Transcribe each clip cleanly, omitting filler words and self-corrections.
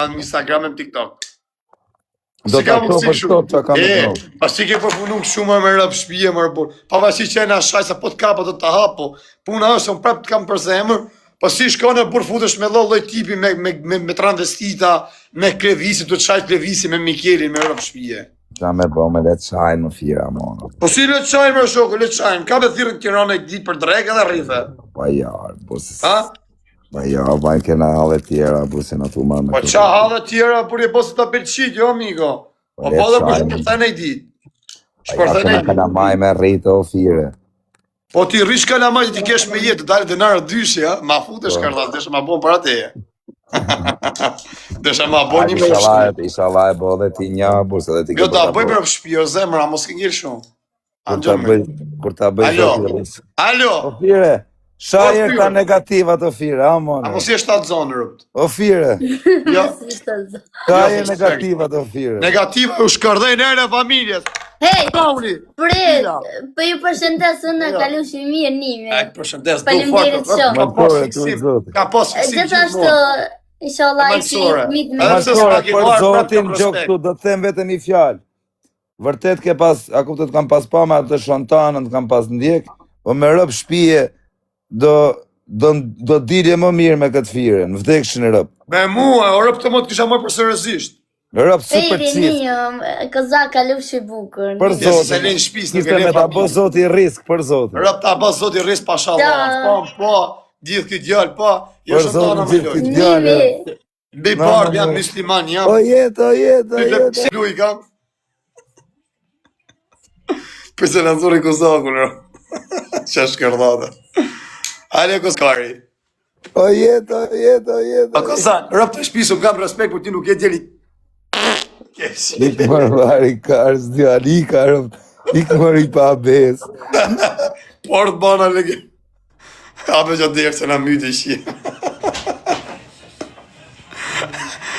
në Instagram e në TikTok. Do të ato për sot që kam e pas që ke përpunu shumë me rëpë shpije më rëpur. Pa vasi që e në shaj se po të kapa do të hapo. Puna është, unë prapë të kam për zemër. Po si shkone burë futesh me lloj tipi me transvestita, me klevisi, të çaj klevisi me Mikelin me rëpë shpije. Qa me bo me letë qajnë më fira, mono. Po si letë qajnë më shoko, letë qajnë. Ka me thirën Tirana e ditë për drejke dhe rrife. Pa jarë, busis. Ha? Pa jarë, bajnë kena halë tjera, busin atu ma me Po qa halë tjera, për e posë të belqit, jo, amigo. Po po dhe për shpërthën e ditë. Shpërthën e ditë. Ka maj me rritë o fire. Po ti rish kalamaj ti kesh me jetë, dalë denarë dyshi, ja? Ma futesh kartas, desha ma bon për ateje. Desha ma bon një me shpijë. Isha vaj bo dhe ti një, burse dhe ti Jo, da bëj për shpijë, o zemra, mos ke ngirë shumë. Kur ta bëj zotë. Alo! O fire, shajer ta negativat o fire, a mone? A mos je shtatë zonë, rëpt. O fire, Jo. shajer negativat o fire. Negativa u shkërdej nërë e familjes. Hej, Pauli! për ju përshëndes unë kalu shumë mirë nime. Ai, përshëndes, do Faleminderit fort. shumë. Ka pas fiksim. Ka pas fiksim Gjithashtu, inshallah i mit me Mansore, për zotin gjok këtu, do të them vetëm një fjalë. Vërtet ke pas, a kuptet kam pas pa me atë shontanën, kam pas ndjek, po me rëp shpije, do dilje më mirë me këtë fire, në vdekshin e rëp. Me mua, o rëp të më të kisha më për seriozisht. Rëp super qif. Këza kalu shi bukur. Për Se zotin, len shpis, nuk kiste e me len ta bo zoti risk për zotin. Rëp ta bas zoti rris pashallah. Po, gjithë këtë djallë, po. Për zotin gjithë këtë djallë. Bi bardë, jam musliman, jam. O jetë. Si lu i kam? Për se në nëzori Kozaku, në. Qa shkërdata. Ale Kozkari. O jetë. A Kozan, rëp të shpisu, kam respekt, për ti nuk e djeli. Ikë mërvari karës, djali ikë mëri pa bes. Por të bana lege. Ape që dherë se në mytë i shia.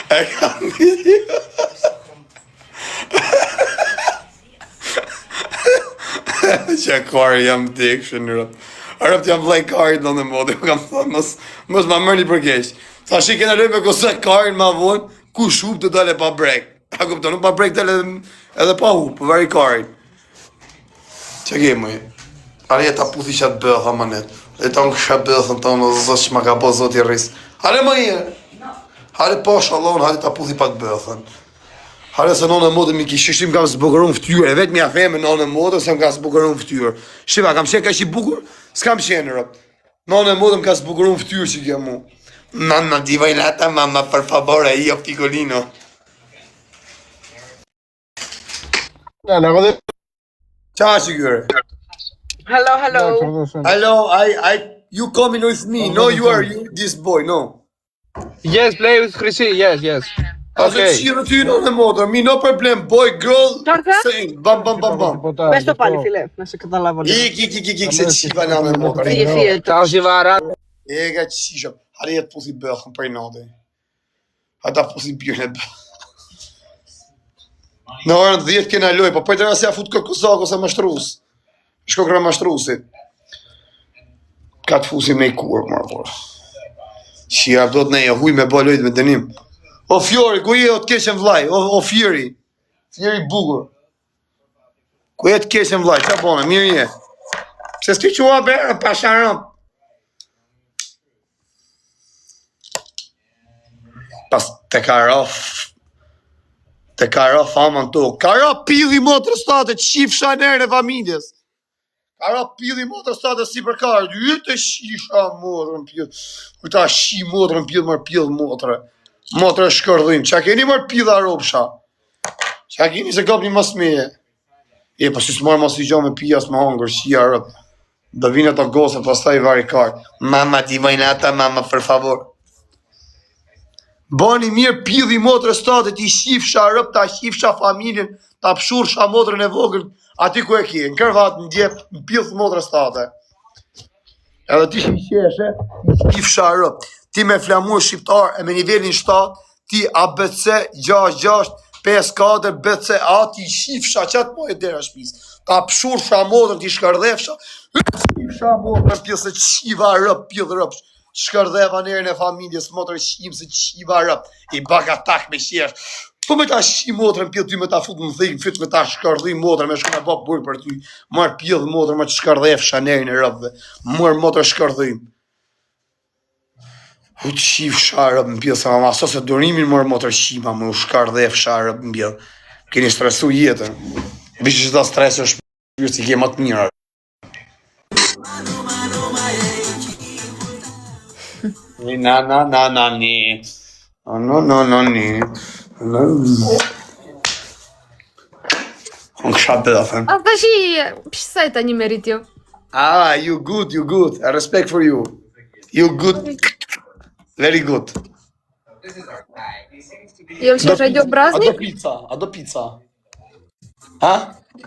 E kam myti. Që kari jam dikë shë në rëp. Rëp të jam vlaj karit në në modë. Kam thënë, mos ma mërë një përkesh. Tha shi kena lojë me këse karin ma vonë, ku shup të dale pa brek. A kupton, nuk pa brek dale edhe pa hu, për vari karin. Që ke mëj? Are jeta puthi që atë bëth, amanet. E ta në kësha bëthën të në zështë që ma ka po zoti rrisë. Hare më je? Hare po shalon, hare ta puthi pak bëthën. Hare se nonë e modë mi kishë, shim kam zbukërun fëtyrë, e vetë mi a theme nonë e modë, se më ka zbukërun fëtyrë. Shiva, kam qenë ka shi bukur? S'kam qenë rëp. Nonë e modë më ka zbukërun fëtyrë që kja mu. Mamma, divaj lata, mamma, per favore, io piccolino. Ciao, Sigure. Hello. You coming with me? No, you this boy, no. Yes, play with Chrissy. Yes. Okay. Qirë ty në motor, mi no problem, boy, girl, sing, bam. Πες το πάλι, φίλε, να σε καταλάβω. Ik, se qiva në motor. Ciao, Givara. Ega qisha, hare jetë puthi bëllën për i nade. Hata puthi bjërën e bëllën. Në orën 10 kena loj, po për të rrasja fut Kozak ose mashtrus. Shko kërë mashtrusit. Ka të fusi me i kur, mërë por. Shia, do të neje, huj me bo lojt me dënim. O Fjori, ku je o të keqen vlaj? O Fjori. Fjori bugur. Ku je të keqen vlaj? Qa bone, mirë je. Se s'ti qua berë, pasha rëmë. Pas te ka raf amën to. Ka raf pili motrë state, qifsha nërën e familjes. Ka raf pili motrë state si për karë. Jytë e shisha motrën pjellë. Kujta shi motrën pjellë mërë pjellë motrë. Motrë e shkërdhim. Qa keni mërë pjellë a ropsha? Qa keni se kap një mas meje? E, pa si s'marë mas i gjo me pijas më hangër, shia rëp. Do vinë ato gose, pas ta i vari karë. Mama, ti vajnata, mama, për favor. Bani mirë pidhi motrë state, ti shifsha rëp, ta shifsha familjen, ta pshursha motrën e vogël, ati ku e kje, në kërvat në djep, në pidhë motrë state. Edhe ti shifshe, shifsha rëp, ti me flamur shqiptar e me nivelin 7, ti ABC 66, 5-4, BCA, ti shifsha qatë po e dera shpis, ta pshursha motrën, ti shkardhefsha, shifsha motrën, pjesë qiva rëp, pidhë rëpsh. shkërdheva njerën e familjes, motër shqim se qiva rëp, I baka tak me qesh. Po me ta shqim motrën, pjell ty me ta fut më dhejnë, fyt me ta shkërdhi motrën, me shku me bap burë për ty, marë pjell motrën, me të shkërdhef shanerin e rëpve, mërë motrë shkërdhim. U të shqif sharëp në pjell, se ma so se dorimin mërë motrë shqima, më u shkërdhef sharëp në pjell. Keni stresu jetën, vishë që ta stres është shpirë si ke më të mirë. Na, ni. No, ni. Unë kësha të da thëmë. A tash pse tani merit ju? Ah, you good. I respect for you. You good. Very good. Jo që është ajo brazni? A do pizza? Ha?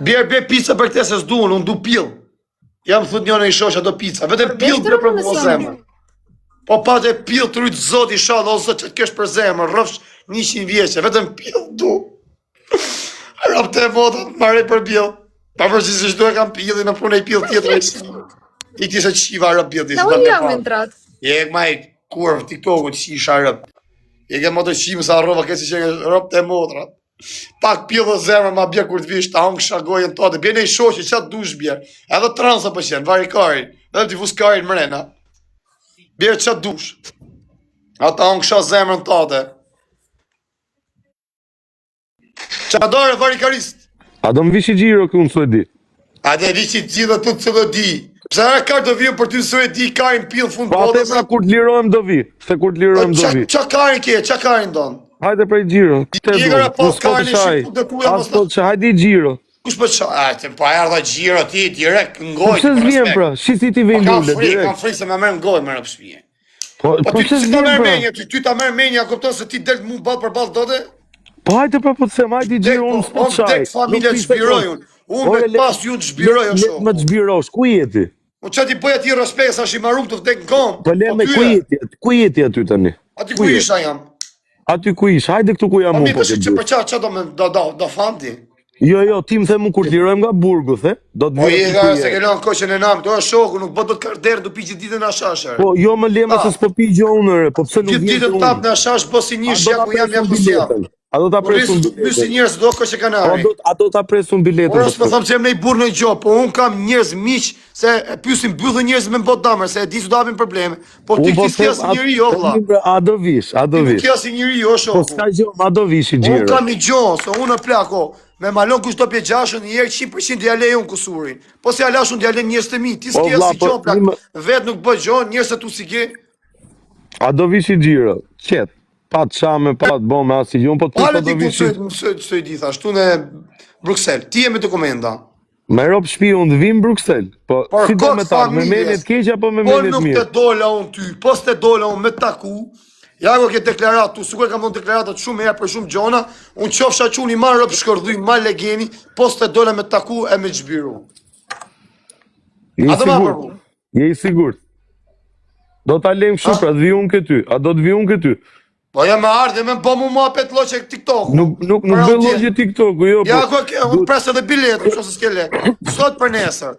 Bjerë pizza për këte se s'duon, unë du pil. Jam thut njënë I shosh a do pizza. Vetëm pil për për më zemër. Po pa të pil të rujtë zot I shala, o zot që të kesh për zemër, rëfsh 100 vjeqe, vetëm pil du. Rap të e motat, marre për pil. Pa përsi se shdo e kam pilin, në punë e pil tjetër I këti se qiva rëp pil. Na unë jam në trat. Je maj kurv, TikTok-u të qisha rëp. Je ke motë qimë sa rëva, kësi që rëp të e motrat. Pak pil dhe zemër ma bje kur të vish, ta hongë shagojën të atë, bjene I shoqe, që atë dush bje. Edhe transa për qenë, vari kari, edhe t'i fus karin mrena. Bjerë që dush. Ata unë kësha zemrën të atë. Qa dore, vari karist? A do më vishi gjiro kënë së e di? A dhe vishi gjithë të të di. Pse e karë do vijë për ty së e di, karin pil fund Po atë pra kur të lirojmë do vi. Se kur të lirojmë do vi. Qa karin kje, qa karin donë? Hajde prej gjiro. Këte du, nuk s'po të shaj. As po të shaj, hajde I gjiro. Kush për qa? A, pa erdha gjiro ti, direkt ngoj. Po pëse s'vjen pra, shisi ti vej lullë, direkt. Kam frikë se me merë ngoj, më në pëshpije. Po pëse s'vjen pra. Ty ta merë menja, kupton se ti delë mu balë për balë dote? Po hajde pra po të them, hajde I gjiro, unë s'po të shaj. Unë dek familje të zbirojun. Unë me të pas ju të zbiroj o shoku. Me të zbirosh, ku jeti? Po që ti bëja ti respekt, sa shi marum të vdek në kom. Po le me ku jeti aty tani? Aty ku isha jam? Aty ku ish, hajde këtu ku jam unë po të që për qa do me do fan ti? Jo, ti më the mu kur të lirojmë nga burgu, the? Do të Po vjen i ka se ke lënë koqen e namit, o shoku, nuk do të karder, do pi gjithë ditën në ashasher. Po jo më lema se s'po pi gjë unëre, po pse nuk Gjithë vjen ditën tap në ashash, bo si një shja ku jam kusja. A do ta presun biletën? Si njerëz do koqe kanari. A do ta presun biletën? Por s'po them se jam në I burr në gjë, po un kam njerëz miq se pyesin mbyllë njerëz me bot damër se e di se do hapin probleme. Po ti ti as njëri jo valla. A do vish, Ti as njëri jo shoku. Po s'ka gjë, a do vish I gjiro. Un kam I gjë, se unë plako. Me malon kush do pje gjashën, një herë 100% do ja lej unë kusurin. Po se ja lash unë do ja lej njerëz të mi, ti s'ke si gjë plak. Vet nuk bë gjë, njerëz tu si ke. A do vish I gjiro? Qet. Pat shame, pat bomë, as I gjun, po të do vish. Se I di thashtu në Bruxelles. Ti je me dokumenta. Me rob shtëpi unë të vim Bruxelles. Po si do me ta, me menit keq apo me menit mirë? Po nuk të dola unë ty, po s'te dola unë me taku. Ja ko ke deklaratu, sukur kam dhënë deklaratat shumë herë për shumë gjona, unë qofsha quni ma rëp shkërdhuj, ma legeni, po s'te dola me taku e me xhbiru. Je I sigurt? Do ta lejmë kështu pra, të vi unë këty. A do të vi unë këty? Po ja me ardhe, me po mu ma pet loqe TikTok. Nuk bëj loqe TikTok, jo. Ja ko ke, unë pres edhe biletë, që se s'ke lek. Sot për nesër.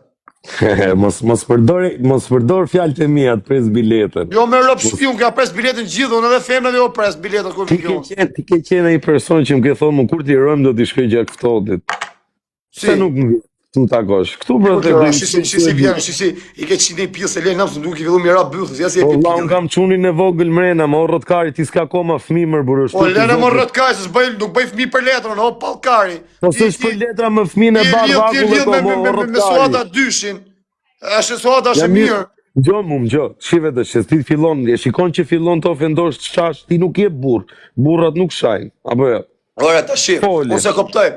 Mos përdor fjalët e mia të pres biletën. Jo me rëp shpi, unë ka pres biletën gjithë, unë edhe femnave jo pres biletën kur vion. Ti ke qenë ai person që më ke thonë kur ti rrojmë do t'i shkoj gjak ftohtit. Se nuk më të takosh. Këtu për të shisi vjen, shisi i ke qinë pjesë e lënë, nuk I fillu mi ra byllës, ja si e pipi. Po unë kam çunin e vogël mrena, më rrotkari ti s'ka akoma fëmijë më burrë. Po lënë më rrotkari, se nuk bëj fëmijë për letrën, o pallkari. Po s'është për letra më fëmijën e bardh akull me suada dyshin. Është suada është mirë. Gjo, shive të që ti fillon, e shikon që fillon të ofendosh të qash, ti nuk je burr, burrat nuk shajnë, apo jo? Ora, ta shif, unë se koptoj,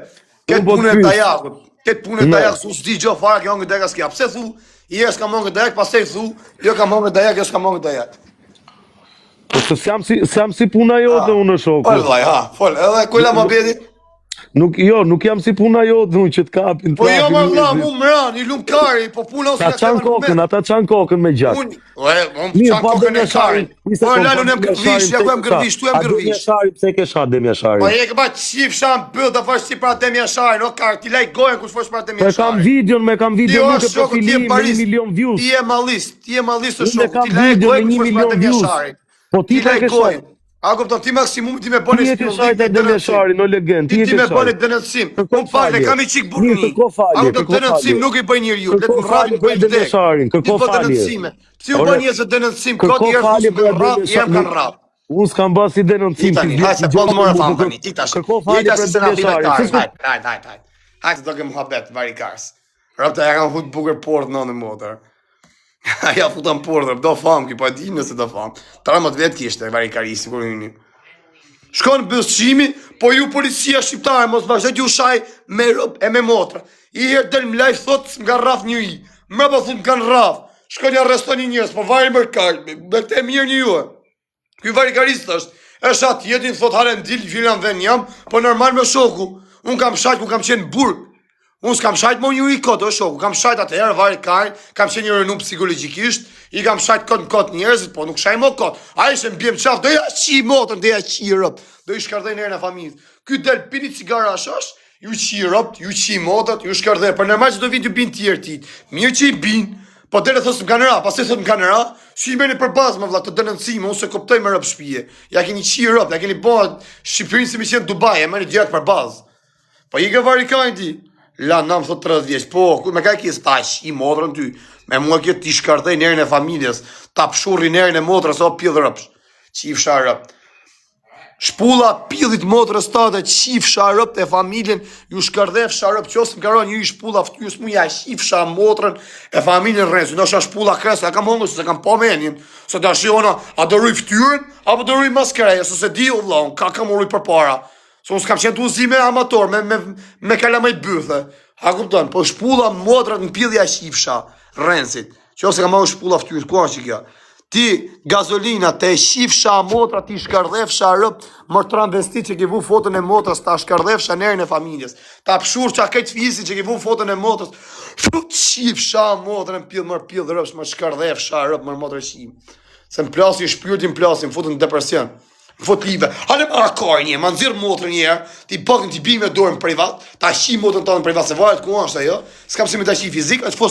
këtë punë e dajakut, su s'di gjo fara kjo ngë dajak s'kja, pse thu, i e s'ka mongë dajak, pas te thu, jo ka mongë dajak, jo s'ka mongë dajak. Po se s'jam si puna jo dhe unë shoku. Fol, vaj, ha, fol, edhe kujla më bedi? Nuk jam si puna jote, unë që të kapin. Po jo më vlla, mu mran, i lum kari, po puna ose ata çan kokën me gjak. Unë çan kokën e karit. Po lalo nem gërvish, ja ku jam gërvish, tu jam gërvish. Shari, pse ke shat Demja Shari? Po e ke ba qif sham bëll ta fash si pra Demja Shari, no kar, ti laj gojen kur fosh pra Demja Shari. Me kam video nuk e profilim me 1 milion views. Ti je mallist të Unë shoku, kam ti laj video gojen me kur 1 fosh pra milion Demja views. Shari. Po ti laj ke gojen. A kupton, ti maksimum ti me bën Ti e ke shajt e Demja Shari, no legend, ti e Ti ke me bën shajt. denonsim. Kërkoj Unë falë, falje. kam i çik burrni. Kërko falje, A kupton, kërko denonsim falje. nuk i bëj njeriu, le të Kërko më rrapin falje bëj për Demja vdek. Sharin, kërko Ti po falje. denoncime. Si u Ore, bën njerëz të denoncim, Kërko kot falje njerëz për që rrap, Demja jam Shari. kanë rrap. Unë s'kam bas si denoncim. Ti tani, hajde po mora fam tani, ti tash. Kërko falje Jeta për se na Demja filloi Shari. kar. Hajde. Hajde do kem muhabet vari kars. Rrapta ja kanë fut bukur port në motor. Ja futan portër, do fam, ki po e di nëse do fam. 13 vet kishte vari karisi kur hyni. Shkon bësqimi, po ju policia shqiptare mos vazhdo t'ju shaj me rob e me motra. I herë del më live thot nga rraf njëri. Më po thon kanë rraf. Shkoni arrestoni njerëz, po vari më kaq. Me të mirë një ju. Ky varikarist është atë jetin thot halen dil filan vën jam, po normal me shoku. Un kam shajt ku kam qenë burg. Unë s'kam shajt mo një i kot, o shoku, kam shajt atëherë vari karin, kam qenë një rënum psikologjikisht, i kam shajt kot njerëzit, po nuk shaj mo kot. A ishe m'bjem qaf, do ja qi motrën, do ja qi rëp, do i shkardej njerën e familjes. Ky del pini cigara ashash, ju qi rëp, ju qi motrët, ju shkardej, për normal që do vinë të binë tjerë tit. Mirë që i binë, po dere thosë m'kanë ra, pas e thosë m'kanë ra, që i meni për bazë më vla të denoncime, unë se koptoj me rëp shpije. Ja keni qi rëp, ja keni bo Shqipërinë si mi qenë Dubai, e meni direkt për bazë. Po i ke vari kajnë ti. La, nam thot 30 vjeç, po, me ka kje stash, i motrën ty, me mua kje t'i shkardej njerën e familjes, ta pshurri njerën e motrës, o pjellë rëpsh, qifsha rëp. Shpulla pillit motrës tate, qifsha rëp të familjen, ju shkardej fsha rëp, qosë më karon një i shpulla ftyrës mu ja qifsha motrën e familjen rresu, nështë shpulla kresë, a kam hongës, se kam po menin, se ta shiona, a dëruj ftyrën, apo dëruj maskereja, se se di u vlon, ka kam uruj për para. So unë s'kam qenë të uzime amator, me kalamaj bëthe. A kupton, po shpulla motrat në pillja shifsha, rrensit. Që ose kam marrë shpulla ftyrës, ku është që kjo? Ti gazolina, te shifsha motrat, ti shkardhefsha rëp, mërë transvestit që ke vu fotën e motrës, ta shkardhefsha njerën e familjes. Ta pshur që a këtë fisin që ke vu fotën e motrës, shifsha motrën, mërë pillë rëpsh, mërë shkardhefsha rëp, mërë motrë shim. Se më plasi, shpyrtin plasi, më futën në depresion. Fot live, hale më rakar një, ma nëzirë motrë njerë, ti bakën t'i bime dorën privat, ta shi motrën tonë privat, se varet ku është ajo, s'kam si me ta shi fizik, është fos